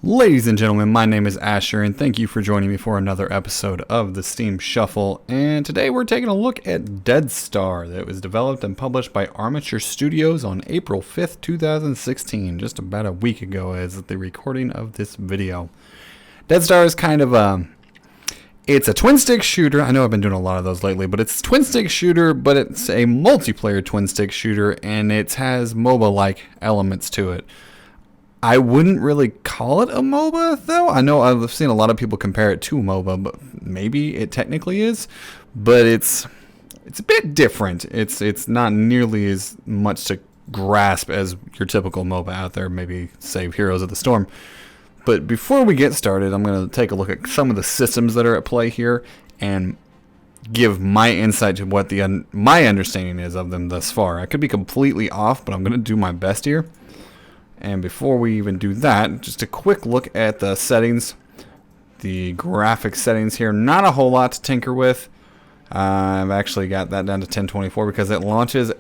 Ladies and gentlemen, my name is Asher, and thank you for joining me for another episode of the Steam Shuffle. And today we're taking a look at Deadstar, that was developed and published by Armature Studios on April 5th, 2016, just about a week ago as the recording of this video. Deadstar is kind of it's a twin-stick shooter. I know I've been doing a lot of those lately, but it's a twin-stick shooter, but it's a multiplayer twin-stick shooter, and it has MOBA-like elements to it. I wouldn't really call it a MOBA, though. I know I've seen a lot of people compare it to a MOBA, but maybe it technically is. But it's a bit different. It's not nearly as much to grasp as your typical MOBA out there, maybe say Heroes of the Storm. But before we get started, I'm going to take a look at some of the systems that are at play here and give my insight to what my understanding is of them thus far. I could be completely off, but I'm going to do my best here. And before we even do that, just a quick look at the settings, the graphic settings here. Not a whole lot to tinker with. I've actually got that down to 1024 because it launches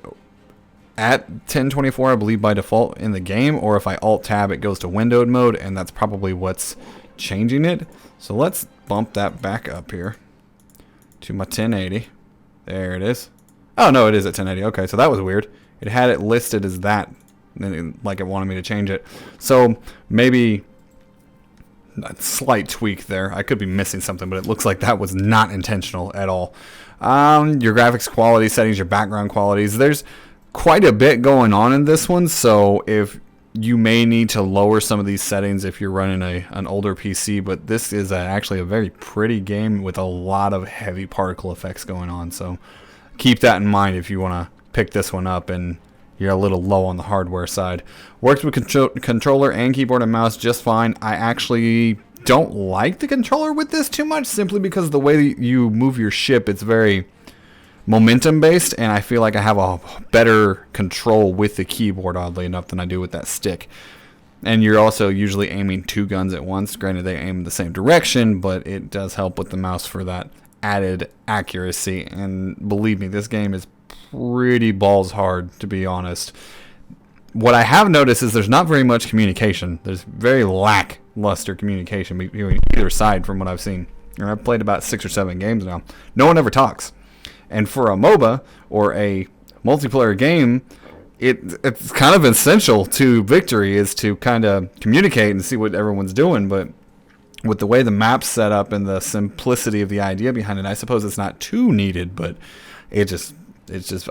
at 1024, I believe, by default in the game. Or if I Alt-Tab, it goes to windowed mode, and that's probably what's changing it. So let's bump that back up here to my 1080. There it is. Oh, no, it is at 1080. Okay, so that was weird. It had it listed as that. Like it wanted me to change it. So maybe a slight tweak there. I could be missing something, but it looks like that was not intentional at all. Your graphics quality settings, your background qualities. There's quite a bit going on in this one. So if you may need to lower some of these settings if you're running an older PC, but this is actually a very pretty game with a lot of heavy particle effects going on. So keep that in mind if you want to pick this one up and you're a little low on the hardware side. Works with controller and keyboard and mouse just fine. I actually don't like the controller with this too much, simply because the way that you move your ship, it's very momentum based, and I feel like I have a better control with the keyboard, oddly enough, than I do with that stick. And you're also usually aiming two guns at once. Granted, they aim in the same direction, but it does help with the mouse for that added accuracy. And believe me, this game is pretty balls hard, to be honest. What I have noticed is there's not very much communication. There's very lackluster communication between either side from what I've seen. And I've played about 6 or 7 games now. No one ever talks. And for a MOBA or a multiplayer game, it's kind of essential to victory is to kind of communicate and see what everyone's doing. But with the way the map's set up and the simplicity of the idea behind it, I suppose it's not too needed, but it's just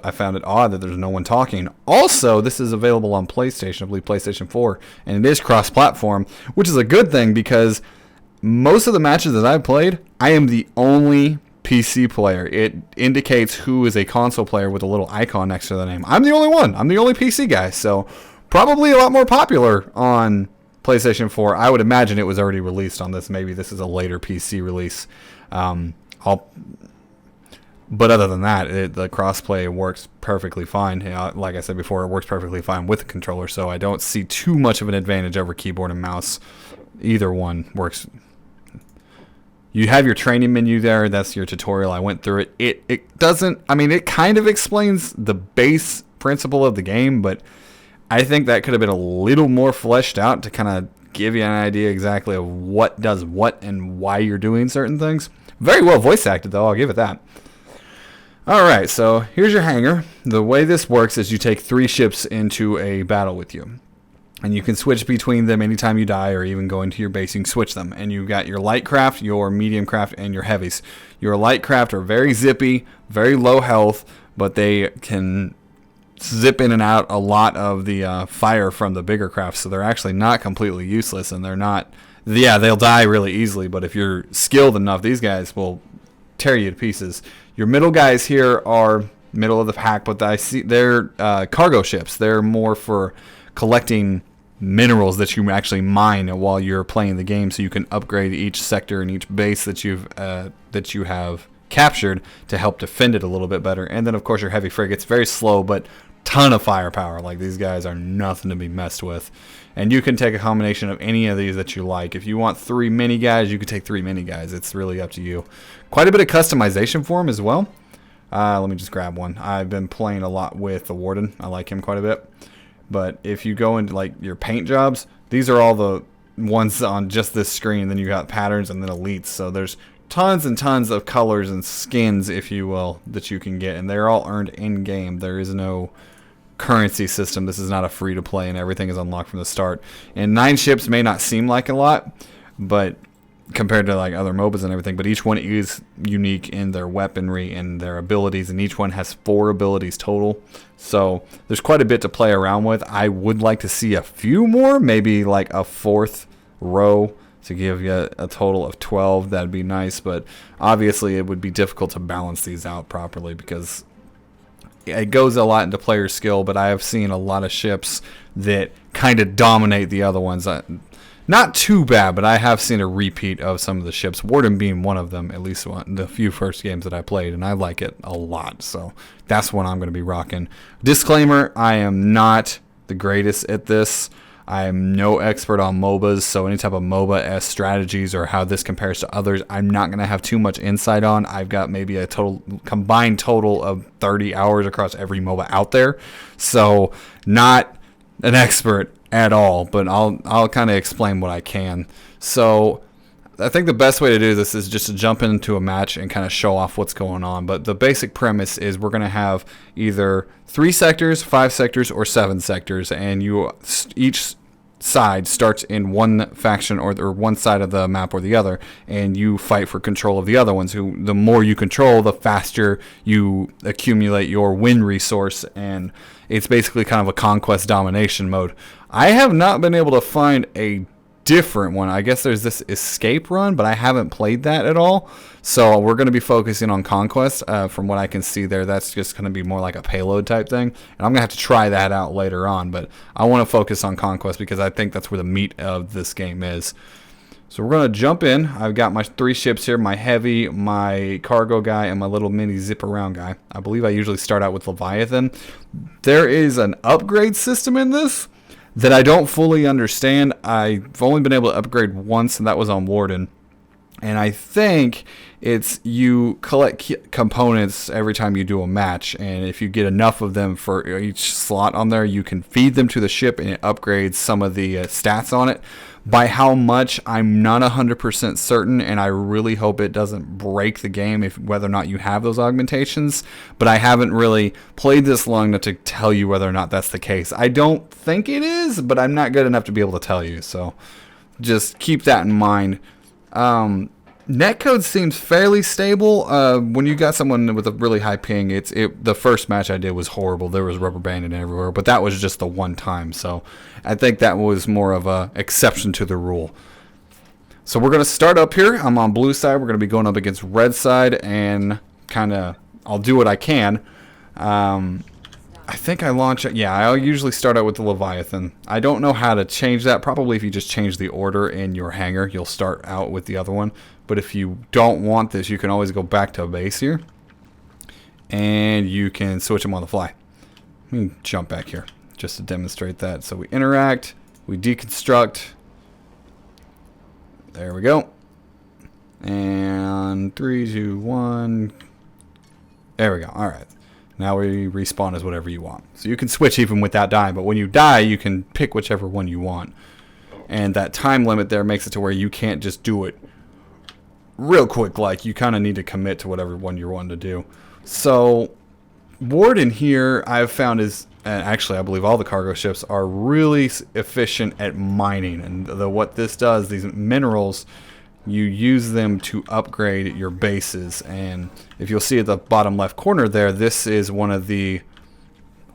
I found it odd that there's no one talking. Also, this is available on PlayStation, I believe PlayStation 4, and it is cross-platform, which is a good thing because most of the matches that I've played, I am the only PC player. It indicates who is a console player with a little icon next to the name. I'm the only one. I'm the only PC guy, so probably a lot more popular on PlayStation 4. I would imagine it was already released on this. Maybe this is a later PC release. But other than that, the crossplay works perfectly fine. Like I said before, it works perfectly fine with the controller, so I don't see too much of an advantage over keyboard and mouse. Either one works. You have your training menu there. That's your tutorial. I went through it. It doesn't, I mean, it kind of explains the base principle of the game, but I think that could have been a little more fleshed out to kind of give you an idea exactly of what does what and why you're doing certain things. Very well voice acted, though. I'll give it that. Alright, so here's your hangar. The way this works is you take 3 ships into a battle with you. And you can switch between them anytime you die or even go into your base. You can switch them. And you've got your light craft, your medium craft, and your heavies. Your light craft are very zippy, very low health, but they can zip in and out a lot of the fire from the bigger craft. So they're actually not completely useless, and they're not... Yeah, they'll die really easily, but if you're skilled enough, these guys will tear you to pieces. Your middle guys here are middle of the pack, but I see they're cargo ships. They're more for collecting minerals that you actually mine while you're playing the game, so you can upgrade each sector and each base that you have captured to help defend it a little bit better. And then, of course, your heavy frigates, very slow, but ton of firepower. Like, these guys are nothing to be messed with. And you can take a combination of any of these that you like. If you want 3 mini guys, you can take 3 mini guys. It's really up to you. Quite a bit of customization for them as well. Let me just grab one. I've been playing a lot with the Warden. I like him quite a bit. But if you go into like your paint jobs, these are all the ones on just this screen. Then you got patterns and then elites. So there's tons and tons of colors and skins, if you will, that you can get, and they're all earned in game. There is no currency system. This is not a free to play, and everything is unlocked from the start. And 9 ships may not seem like a lot, but compared to like other MOBAs and everything, but each one is unique in their weaponry and their abilities, and each one has 4 abilities total. So there's quite a bit to play around with. I would like to see a few more, maybe like a 4th row to give you a total of 12. That'd be nice, but obviously it would be difficult to balance these out properly because it goes a lot into player skill, but I have seen a lot of ships that kind of dominate the other ones. Not too bad, but I have seen a repeat of some of the ships, Warden being one of them, at least the few first games that I played, and I like it a lot, so that's what I'm going to be rocking. Disclaimer, I am not the greatest at this. I am no expert on MOBAs, so any type of MOBA-esque strategies or how this compares to others, I'm not going to have too much insight on. I've got maybe a combined total of 30 hours across every MOBA out there, so not an expert at all, but I'll kind of explain what I can. So I think the best way to do this is just to jump into a match and kind of show off what's going on. But the basic premise is we're going to have either 3 sectors, 5 sectors, or 7 sectors, and each side starts in one faction or one side of the map or the other, and you fight for control of the other ones. The more you control, the faster you accumulate your win resource, and it's basically kind of a conquest domination mode. I have not been able to find a different one. I guess there's this escape run, but I haven't played that at all. So we're going to be focusing on conquest. From what I can see there, that's just going to be more like a payload type thing. And I'm going to have to try that out later on, but I want to focus on conquest because I think that's where the meat of this game is. So we're going to jump in. I've got my 3 ships here, my heavy, my cargo guy, and my little mini zip around guy. I believe I usually start out with Leviathan. There is an upgrade system in this that I don't fully understand. I've only been able to upgrade once, and that was on Warden. And I think it's you collect components every time you do a match, and if you get enough of them for each slot on there, you can feed them to the ship, and it upgrades some of the stats on it. By how much, I'm not 100% certain, and I really hope it doesn't break the game whether or not you have those augmentations, but I haven't really played this long enough to tell you whether or not that's the case. I don't think it is, but I'm not good enough to be able to tell you, so just keep that in mind. Netcode seems fairly stable. When you got someone with a really high ping, the first match I did was horrible. There was rubber banding everywhere, but that was just the one time. So I think that was more of a exception to the rule. So we're going to start up here. I'm on blue side. We're going to be going up against red side, and I'll do what I can. I think I launch it. Yeah, I'll usually start out with the Leviathan. I don't know how to change that. Probably if you just change the order in your hangar, you'll start out with the other one. But if you don't want this, you can always go back to a base here, and you can switch them on the fly. Let me jump back here just to demonstrate that. So we interact, we deconstruct. There we go. And 3, 2, 1. There we go. All right. Now we respawn as whatever you want. So you can switch even without dying, but when you die, you can pick whichever one you want. And that time limit there makes it to where you can't just do it real quick. Like, you kind of need to commit to whatever one you're wanting to do. So Warden here, I've found is, and actually I believe all the cargo ships are really efficient at mining. And what this does, these minerals, you use them to upgrade your bases. And if you'll see at the bottom left corner there, this is one of the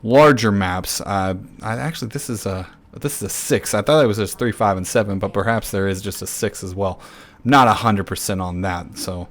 larger maps. Actually, this is a 6. I thought it was just 3, 5, and 7, but perhaps there is just a 6 as well. Not 100% on that. So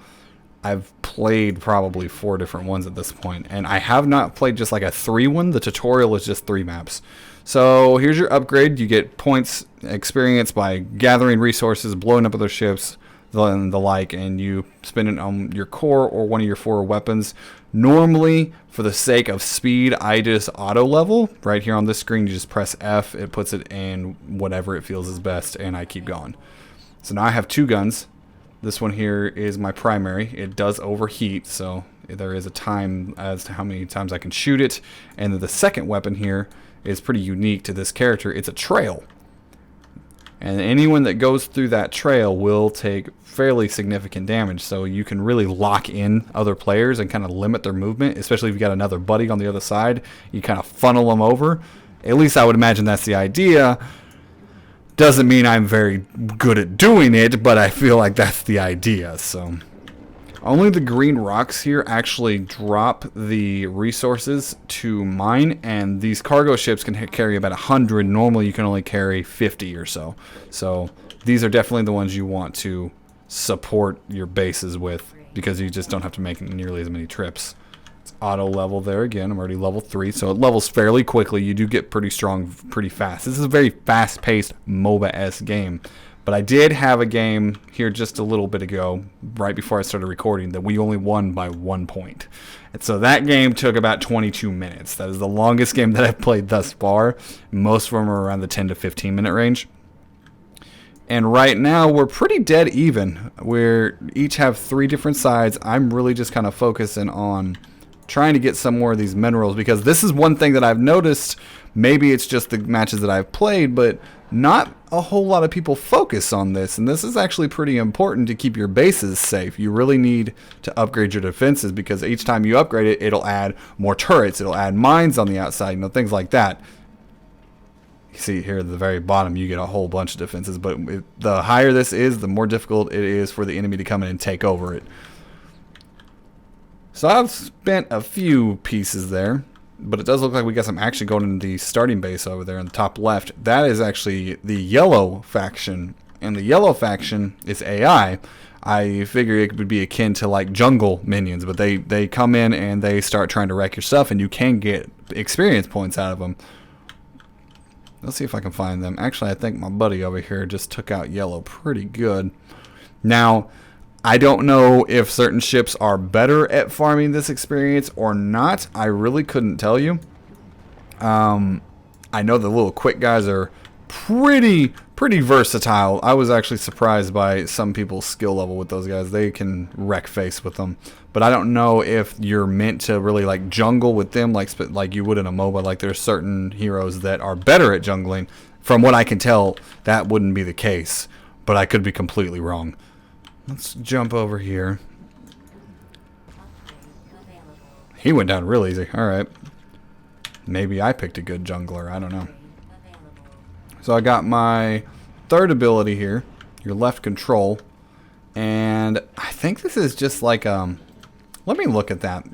I've played probably 4 different ones at this point, and I have not played just like a 3 one. The tutorial is just 3 maps. So here's your upgrade. You get points, experience by gathering resources, blowing up other ships, and the like, and you spend it on your core or one of your 4 weapons. Normally, for the sake of speed, I just auto level. Right here on this screen, you just press F. It puts it in whatever it feels is best, and I keep going. So now I have 2 guns. This one here is my primary. It does overheat, so there is a time as to how many times I can shoot it. And then the second weapon here is pretty unique to this character. It's a trail. And anyone that goes through that trail will take fairly significant damage. So you can really lock in other players and kind of limit their movement, especially if you got another buddy on the other side. You kind of funnel them over. At least I would imagine that's the idea. Doesn't mean I'm very good at doing it, but I feel like that's the idea. So only the green rocks here actually drop the resources to mine, and these cargo ships can carry about 100. Normally you can only carry 50 or so. So these are definitely the ones you want to support your bases with, because you just don't have to make nearly as many trips. It's auto level there again. I'm already level 3, so it levels fairly quickly. You do get pretty strong pretty fast. This is a very fast-paced MOBA-esque game. But I did have a game here just a little bit ago, right before I started recording, that we only won by 1 point. And so that game took about 22 minutes. That is the longest game that I've played thus far. Most of them are around the 10 to 15 minute range. And right now we're pretty dead even. We each have 3 different sides. I'm really just kind of focusing on trying to get some more of these minerals, because this is one thing that I've noticed. Maybe it's just the matches that I've played, but not a whole lot of people focus on this, and this is actually pretty important to keep your bases safe. You really need to upgrade your defenses, because each time you upgrade it, it'll add more turrets, it'll add mines on the outside, you know, things like that. You see here at the very bottom, you get a whole bunch of defenses, but the higher this is, the more difficult it is for the enemy to come in and take over it. So I've spent a few pieces there, but it does look like we got some action going in the starting base over there in the top left. That is actually the yellow faction, and the yellow faction is AI. I figure it would be akin to like jungle minions, but they come in and they start trying to wreck your stuff, and you can get experience points out of them. Let's see if I can find them. Actually, I think my buddy over here just took out yellow pretty good. Now, I don't know if certain ships are better at farming this experience or not. I really couldn't tell you. I know the little quick guys are pretty versatile. I was actually surprised by some people's skill level with those guys. They can wreck face with them. But I don't know if you're meant to really like jungle with them like you would in a MOBA. Like there's certain heroes that are better at jungling. From what I can tell, that wouldn't be the case. But I could be completely wrong. Let's jump over here. He went down real easy. Alright. Maybe I picked a good jungler. I don't know. So I got my third ability here. Your left control. And I think this is just like... let me look at that.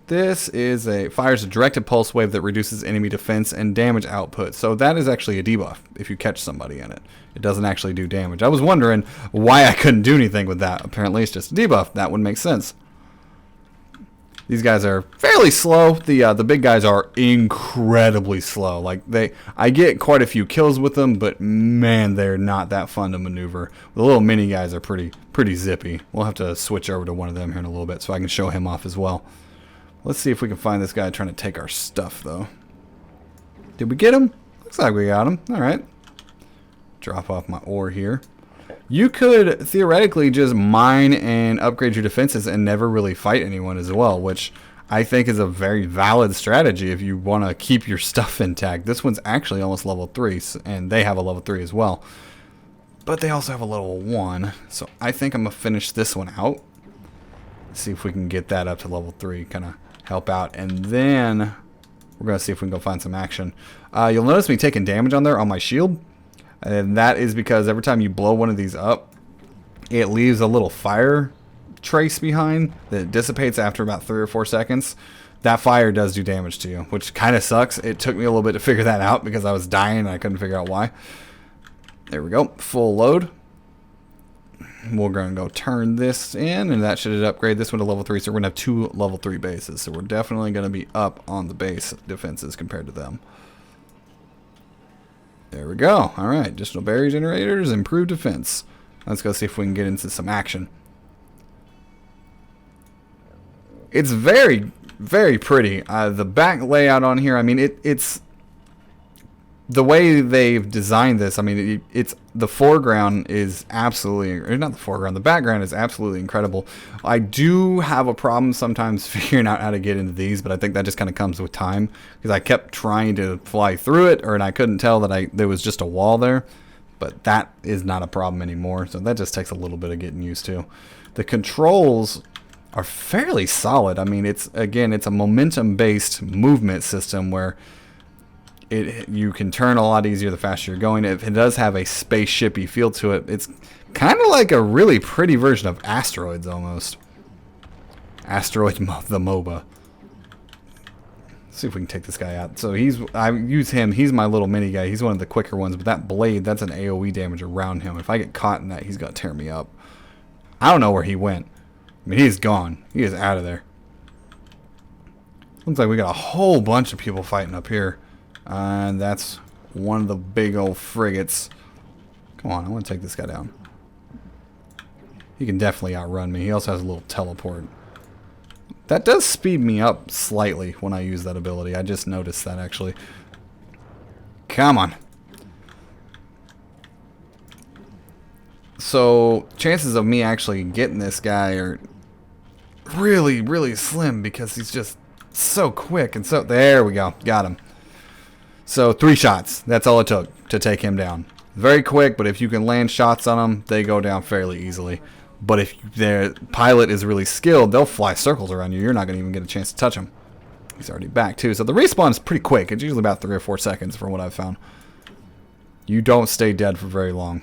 This is fires a directed pulse wave that reduces enemy defense and damage output. So that is actually a debuff if you catch somebody in it. It doesn't actually do damage. I was wondering why I couldn't do anything with that. Apparently it's just a debuff. That would make sense. These guys are fairly slow. The big guys are incredibly slow. Like I get quite a few kills with them, but man, they're not that fun to maneuver. The little mini guys are pretty zippy. We'll have to switch over to one of them here in a little bit so I can show him off as well. Let's see if we can find this guy trying to take our stuff, though. Did we get him? Looks like we got him. All right. Drop off my ore here. You could theoretically just mine and upgrade your defenses and never really fight anyone as well, which I think is a very valid strategy if you want to keep your stuff intact. This one's actually almost level 3, and they have a level 3 as well. But they also have a level 1, so I think I'm going to finish this one out. See if we can get that up to level 3, kind of help out, and then we're going to see if we can go find some action. You'll notice me taking damage on there on my shield, and that is because every time you blow one of these up, it leaves a little fire trace behind that dissipates after about 3 or 4 seconds. That fire does do damage to you, which kind of sucks. It took me a little bit to figure that out because I was dying and I couldn't figure out why. There we go, full load. We're going to go turn this in, and that should upgrade this one to level 3. So we're going to have 2 level 3 bases. So we're definitely going to be up on the base defenses compared to them. There we go. All right, additional barrier generators, improved defense. Let's go see if we can get into some action. It's very pretty. The back layout on here, I mean, it's the way they've designed this. I mean, it's the foreground is absolutely, or not the foreground, the background is absolutely incredible. I do have a problem sometimes figuring out how to get into these, but I think that just kind of comes with time because I kept trying to fly through it, and I couldn't tell that there was just a wall there. but that is not a problem anymore. So that just takes a little bit of getting used to. The controls are fairly solid. I mean, it's a momentum-based movement system where you can turn a lot easier the faster you're going. It does have a spaceshipy feel to it. It's kind of like a really pretty version of Asteroids almost. Asteroid the MOBA. Let's see if we can take this guy out. So I use him. He's my little mini guy. He's one of the quicker ones, but that blade, that's an AoE damage around him. If I get caught in that, he's going to tear me up. I don't know where he went. I mean, he's gone. He is out of there. Looks like we got a whole bunch of people fighting up here. And that's one of the big old frigates. Come on, I want to take this guy down. He can definitely outrun me. He also has a little teleport. That does speed me up slightly when I use that ability. I just noticed that, actually. Come on. So, chances of me actually getting this guy are really, really slim because he's just so quick. And so, there we go. Got him. So, 3 shots. That's all it took to take him down. Very quick, but if you can land shots on them, they go down fairly easily. But if their pilot is really skilled, they'll fly circles around you. You're not going to even get a chance to touch him. He's already back, too. So the respawn is pretty quick. It's usually about 3 or 4 seconds from what I've found. You don't stay dead for very long.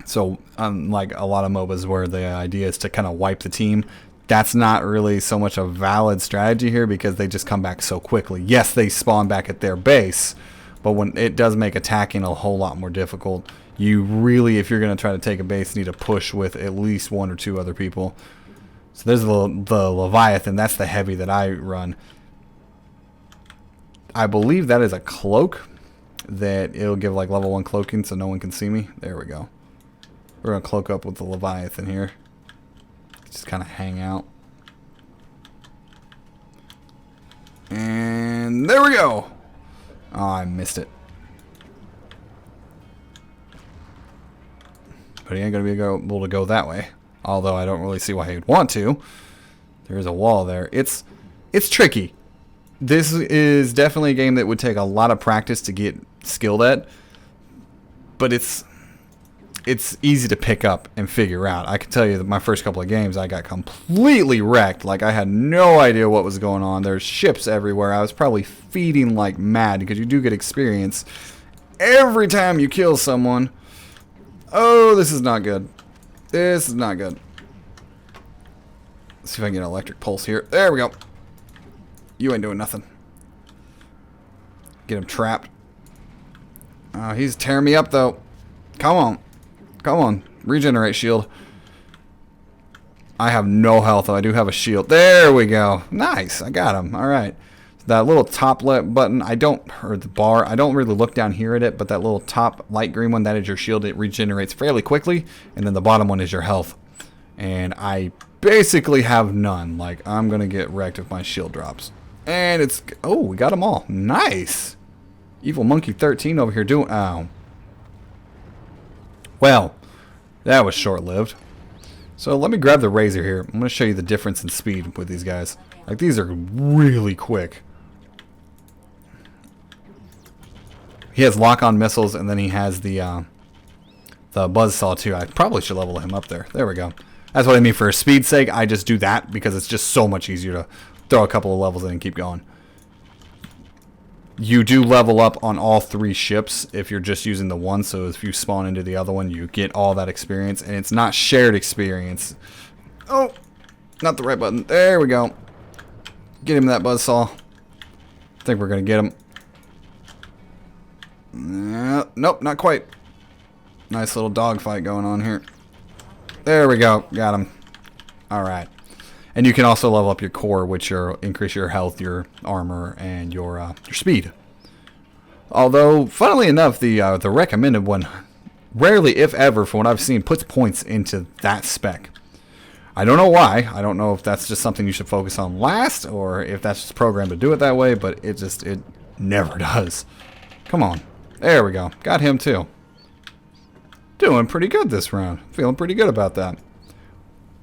So, unlike a lot of MOBAs where the idea is to kind of wipe the team, that's not really so much a valid strategy here because they just come back so quickly. Yes, they spawn back at their base, but when it does make attacking a whole lot more difficult. You really, if you're going to try to take a base, need to push with at least 1 or 2 other people. So there's the Leviathan. That's the heavy that I run. I believe that is a cloak that it'll give like level 1 cloaking so no one can see me. There we go. We're going to cloak up with the Leviathan here. Just kind of hang out. And there we go. Oh, I missed it. But he ain't going to be able to go that way. Although I don't really see why he'd want to. There's a wall there. It's tricky. This is definitely a game that would take a lot of practice to get skilled at. But it's easy to pick up and figure out. I can tell you that my first couple of games I got completely wrecked. Like I had no idea what was going on. There's ships everywhere. I was probably feeding like mad because you do get experience every time you kill someone. Oh, this is not good. This is not good. Let's see if I can get an electric pulse here. There we go. You ain't doing nothing. Get him trapped. He's tearing me up, though. Come on. Come on. Regenerate shield. I have no health, though. I do have a shield. There we go. Nice. I got him. All right. That little top left button, or the bar, I don't really look down here at it, but that little top light green one, that is your shield. It regenerates fairly quickly, and then the bottom one is your health. And I basically have none. Like, I'm going to get wrecked if my shield drops. And it's, oh, we got them all. Nice. Evil Monkey 13 over here doing, oh. Well, that was short-lived. So let me grab the razor here. I'm going to show you the difference in speed with these guys. Like, these are really quick. He has lock-on missiles, and then he has the buzzsaw too. I probably should level him up there. There we go. That's what I mean for speed's sake. I just do that because it's just so much easier to throw a couple of levels in and keep going. You do level up on all 3 ships if you're just using the one. So if you spawn into the other one, you get all that experience, and it's not shared experience. Oh, not the right button. There we go. Get him that buzzsaw. I think we're gonna get him. Nope, not quite. Nice little dogfight going on here. There we go. Got him. Alright. And you can also level up your core, which will increase your health, your armor, and your speed. Although, funnily enough, the recommended one rarely, if ever, from what I've seen, puts points into that spec. I don't know why. I don't know if that's just something you should focus on last, or if that's just programmed to do it that way, but it never does. Come on. There we go. Got him too. Doing pretty good this round. Feeling pretty good about that.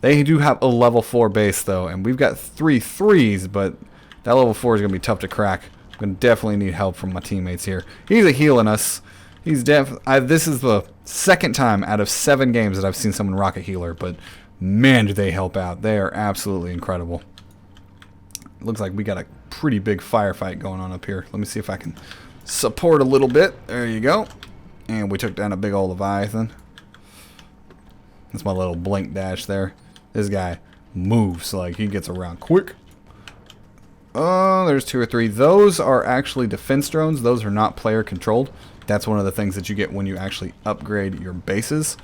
They do have a level 4 base though, and we've got 3 3s, but that level 4 is going to be tough to crack. I'm going to definitely need help from my teammates here. He's healing us. This is the second time out of 7 games that I've seen someone rock a healer, but man, do they help out. They are absolutely incredible. It looks like we got a pretty big firefight going on up here. Let me see if I can support a little bit. There you go. And we took down a big old Leviathan. That's my little blink dash there. This guy moves, like he gets around quick. Oh, there's 2 or 3. Those are actually defense drones. Those are not player controlled. That's one of the things that you get when you actually upgrade your bases.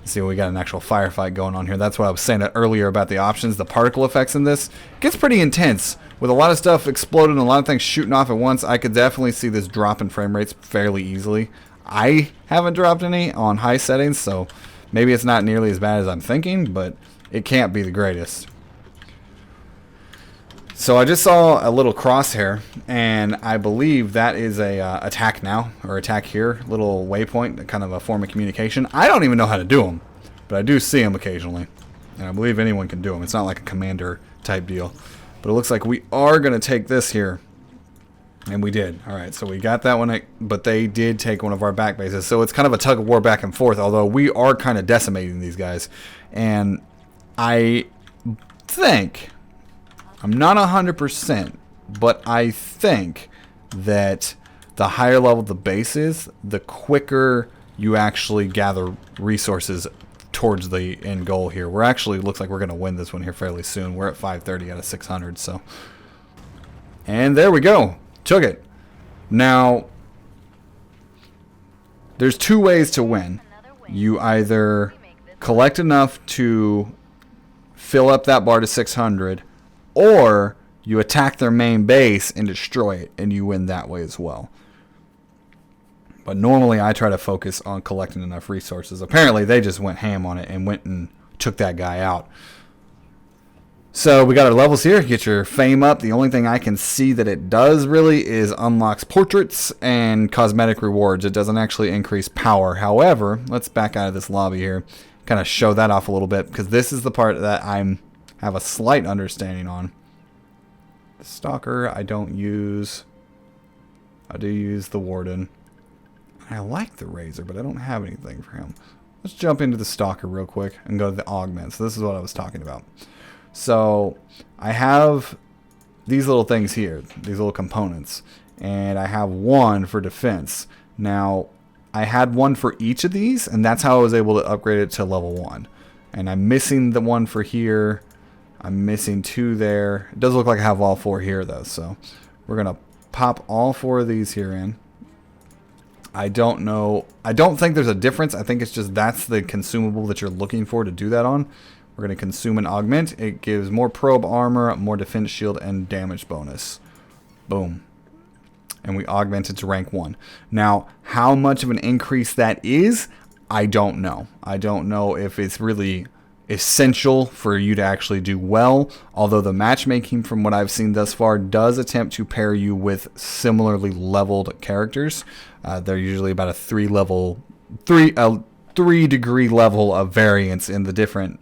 See, we got an actual firefight going on here. That's what I was saying earlier about the options. The particle effects in this gets pretty intense. With a lot of stuff exploding and a lot of things shooting off at once, I could definitely see this drop in frame rates fairly easily. I haven't dropped any on high settings, so maybe it's not nearly as bad as I'm thinking, but it can't be the greatest. So I just saw a little crosshair, and I believe that is a attack now, or attack here, little waypoint, kind of a form of communication. I don't even know how to do them, but I do see them occasionally, and I believe anyone can do them. It's not like a commander type deal, but it looks like we are going to take this here, and we did. All right, so we got that one, but they did take one of our back bases, so it's kind of a tug of war back and forth, although we are kind of decimating these guys, and I think... I'm not 100%, but I think that the higher level the base is, the quicker you actually gather resources towards the end goal here. We're actually, looks like we're going to win this one here fairly soon. We're at 530 out of 600, so. And there we go. Took it. Now, there's 2 ways to win. You either collect enough to fill up that bar to 600, or you attack their main base and destroy it, and you win that way as well. But normally I try to focus on collecting enough resources. Apparently they just went ham on it and went and took that guy out. So we got our levels here. Get your fame up. The only thing I can see that it does really is unlocks portraits and cosmetic rewards. It doesn't actually increase power. However, let's back out of this lobby here. Kind of show that off a little bit, because this is the part that have a slight understanding on. The Stalker I don't use. I do use the Warden. I like the Razor, but I don't have anything for him. Let's jump into the Stalker real quick and go to the augments. So this is what I was talking about. So I have these little things here, these little components, and I have one for defense. Now, I had one for each of these, and that's how I was able to upgrade it to level 1. And I'm missing the one for here. I'm missing 2 there. It does look like I have all 4 here, though, so we're going to pop all 4 of these here in. I don't know. I don't think there's a difference. I think it's just that's the consumable that you're looking for to do that on. We're going to consume and augment. It gives more probe armor, more defense shield, and damage bonus. Boom. And we augment it to rank 1. Now, how much of an increase that is, I don't know. I don't know if it's really essential for you to actually do well, although the matchmaking from what I've seen thus far does attempt to pair you with similarly leveled characters. They're usually about a 3 degree level of variance in the different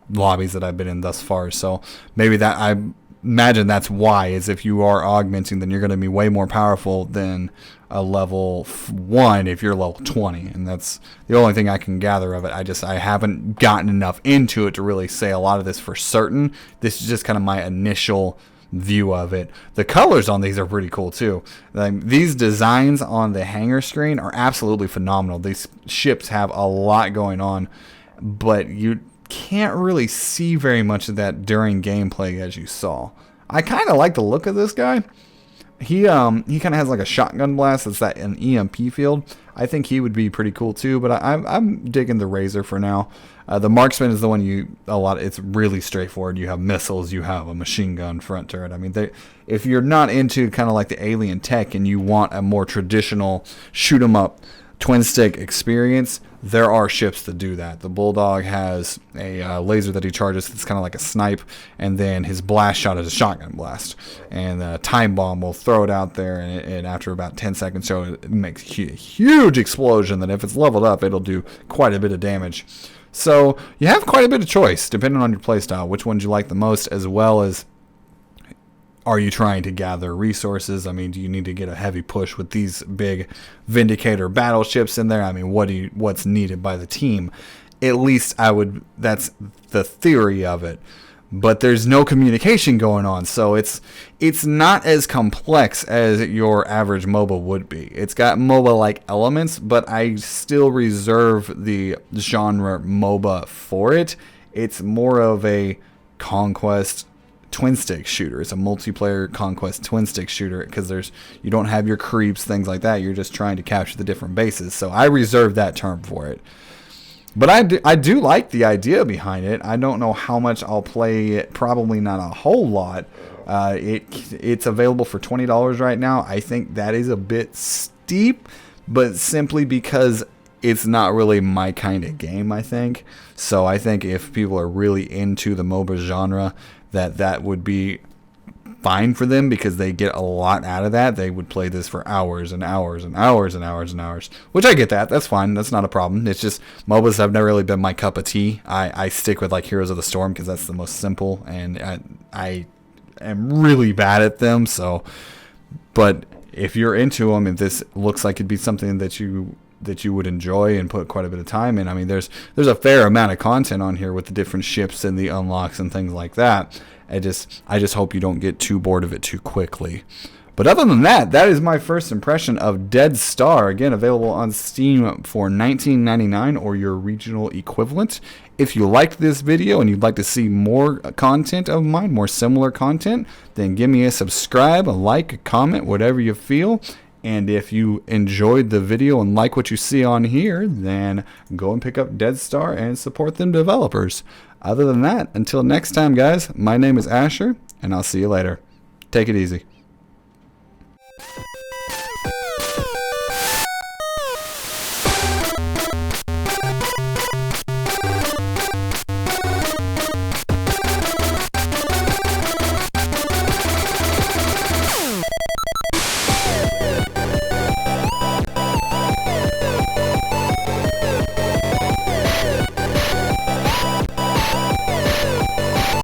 lobbies that I've been in thus far. So maybe that, I imagine that's why, is if you are augmenting, then you're going to be way more powerful than a level 1 if you're level 20, and that's the only thing I can gather of it. I haven't gotten enough into it to really say a lot of this for certain. This is just kind of my initial view of it. The colors on these are pretty cool too. Like, these designs on the hangar screen are absolutely phenomenal. These ships have a lot going on, but you can't really see very much of that during gameplay, as you saw. I kind of like the look of this guy. He kind of has like a shotgun blast. It's that an EMP field. I think he would be pretty cool too, but I'm digging the Razor for now. The Marksman is the one it's really straightforward. You have missiles, you have a machine gun front turret. I mean, if you're not into kind of like the alien tech and you want a more traditional shoot 'em up twin stick experience, there are ships that do that. The Bulldog has a laser that he charges that's kind of like a snipe, and then his blast shot is a shotgun blast. And the time bomb will throw it out there, and after about 10 seconds, so it makes a huge explosion that if it's leveled up, it'll do quite a bit of damage. So you have quite a bit of choice, depending on your playstyle, which ones you like the most, as well as are you trying to gather resources? I mean, do you need to get a heavy push with these big Vindicator battleships in there? I mean, what's needed by the team? At least that's the theory of it. But there's no communication going on, so it's not as complex as your average MOBA would be. It's got MOBA-like elements, but I still reserve the genre MOBA for it. It's more of a conquest twin stick shooter. It's a multiplayer conquest twin stick shooter because you don't have your creeps, things like that. You're just trying to capture the different bases. So I reserve that term for it. But I do like the idea behind it. I don't know how much I'll play it. Probably not a whole lot. It's available for $20 right now. I think that is a bit steep, but simply because it's not really my kind of game, I think. So I think if people are really into the MOBA genre, that would be fine for them because they get a lot out of that. They would play this for hours and hours and hours and hours and hours, which I get that. That's fine. That's not a problem. It's just MOBAs have never really been my cup of tea. I stick with like Heroes of the Storm because that's the most simple, and I am really bad at them. So, but if you're into them, if this looks like it'd be something that you would enjoy and put quite a bit of time in. I mean, there's a fair amount of content on here with the different ships and the unlocks and things like that. I just hope you don't get too bored of it too quickly. But other than that, that is my first impression of Deadstar. Again, available on Steam for $19.99 or your regional equivalent. If you liked this video and you'd like to see more content of mine, more similar content, then give me a subscribe, a like, a comment, whatever you feel. And if you enjoyed the video and like what you see on here, then go and pick up Deadstar and support them developers. Other than that, until next time, guys, my name is Asher, and I'll see you later. Take it easy.